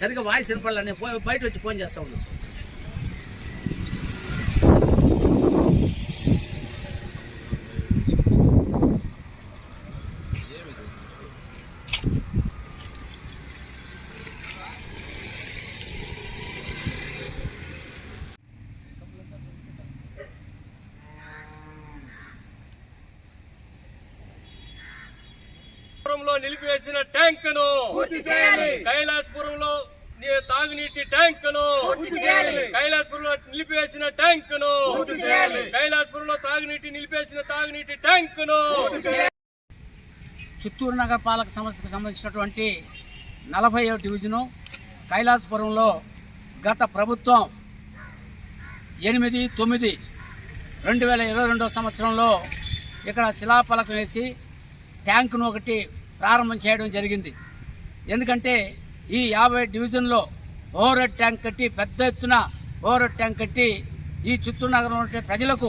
సరిగ్గా వాయిస్ వినపడాలి. నేను బయట వచ్చి ఫోన్ చేస్తా ఉన్నాను. నిలిపివేసిన ట్యాంకును కైలాసపురంలో తాగునీటి ట్యాంకును కైలాసపురంలో నిలిపివేసిన ట్యాంకును కైలాసపురంలో తాగునీటి ట్యాంకును. చిత్తూరు నగర పాలక సంస్థకు సంబంధించినటువంటి 40వ డివిజను కైలాసపురంలో గత ప్రభుత్వం 8/9/2022 సంవత్సరంలో ఇక్కడ శిలాఫలకం వేసి ట్యాంకును ఒకటి ప్రారంభం చేయడం జరిగింది. ఎందుకంటే ఈ 50 డివిజన్లో ఓవర్ ట్యాంక్ కట్టి పెద్ద ఎత్తున ఓవర్ ట్యాంక్ కట్టి ఈ చిత్తూరు నగరంలో ఉండే ప్రజలకు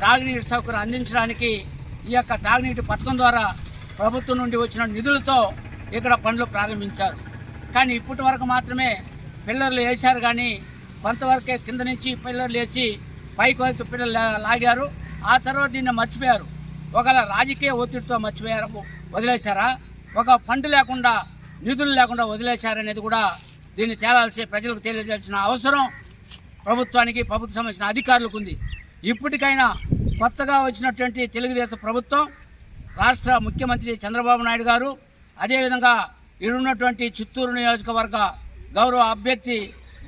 తాగునీటి సౌకర్యం అందించడానికి ఈ యొక్క తాగునీటి పథకం ద్వారా ప్రభుత్వం నుండి వచ్చిన నిధులతో ఇక్కడ పనులు ప్రారంభించారు. కానీ ఇప్పటి వరకు మాత్రమే పిల్లర్లు వేశారు, కానీ కొంతవరకే కింద నుంచి పిల్లర్లు వేసి పైకి వరకు పిల్లలు లాగారు. ఆ తర్వాత దీన్ని మర్చిపోయారు. ఒకవేళ రాజకీయ ఒత్తిడితో మర్చిపోయారు, వదిలేశారా, ఒక ఫండ్ లేకుండా నిధులు లేకుండా వదిలేశారనేది కూడా దీన్ని తేలాల్సి ప్రజలకు తెలియజేయాల్సిన అవసరం ప్రభుత్వానికి, ప్రభుత్వం సంబంధించిన అధికారులకు ఉంది. ఇప్పటికైనా కొత్తగా వచ్చినటువంటి తెలుగుదేశం ప్రభుత్వం, రాష్ట్ర ముఖ్యమంత్రి చంద్రబాబు నాయుడు గారు, అదేవిధంగా ఇడున్నటువంటి చిత్తూరు నియోజకవర్గ గౌరవ అభ్యర్థి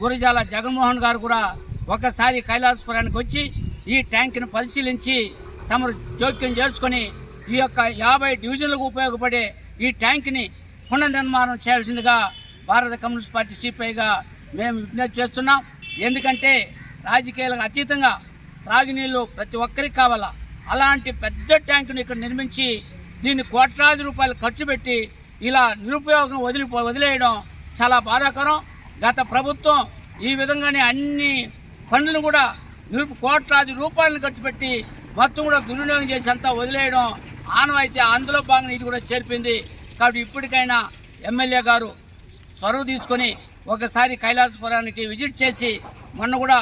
గురజాల జగన్మోహన్ గారు కూడా ఒకసారి కైలాసపురానికి వచ్చి ఈ ట్యాంకును పరిశీలించి తమరు జోక్యం చేసుకొని ఈ యొక్క 50 డివిజన్లకు ఉపయోగపడే ఈ ట్యాంక్ని పునర్నిర్మాణం చేయాల్సిందిగా భారత కమ్యూనిస్ట్ పార్టీ సిపిఐగా మేము విజ్ఞప్తి చేస్తున్నాం. ఎందుకంటే రాజకీయాలకు అతీతంగా త్రాగునీళ్ళు ప్రతి ఒక్కరికి కావాలా. అలాంటి పెద్ద ట్యాంకును ఇక్కడ నిర్మించి దీన్ని కోట్లాది రూపాయలు ఖర్చు పెట్టి ఇలా నిరుపయోగం వదిలేయడం చాలా బాధాకరం. గత ప్రభుత్వం ఈ విధంగానే అన్ని పనులను కూడా కోట్లాది రూపాయలను ఖర్చు పెట్టి మొత్తం కూడా దుర్వినియోగం చేసి అంతా వదిలేయడం ఆనవాయితీ. అందులో భాగంగా ఇది కూడా చేర్పింది. కాబట్టి ఇప్పటికైనా ఎమ్మెల్యే గారు చొరవ తీసుకొని ఒకసారి కైలాసపురానికి విజిట్ చేసి మొన్న కూడా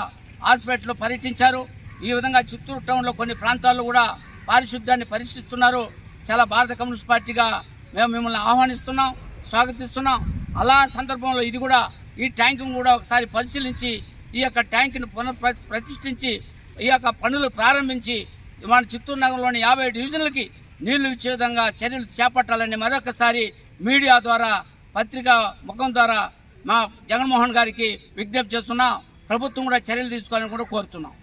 హాస్పిటల్లో పర్యటించారు. ఈ విధంగా చిత్తూరు టౌన్లో కొన్ని ప్రాంతాల్లో కూడా పారిశుద్ధ్యాన్ని పరిశీలిస్తున్నారు. చాలా భారత కమ్యూనిస్ట్ పార్టీగా మేము మిమ్మల్ని ఆహ్వానిస్తున్నాం, స్వాగతిస్తున్నాం. అలా సందర్భంలో ఇది కూడా ఈ ట్యాంకును కూడా ఒకసారి పరిశీలించి ఈ యొక్క ట్యాంకును ప్రతిష్ఠించి ఈ యొక్క పనులు ప్రారంభించి మన చిత్తూరు నగరంలోని 50 డివిజన్లకి నీళ్లు ఇచ్చే విధంగా చర్యలు చేపట్టాలని మరొకసారి మీడియా ద్వారా, పత్రికా ముఖం ద్వారా మా జగన్మోహన్ గారికి విజ్ఞప్తి చేస్తున్నాం. ప్రభుత్వం కూడా చర్యలు తీసుకోవాలని కూడా కోరుతున్నాం.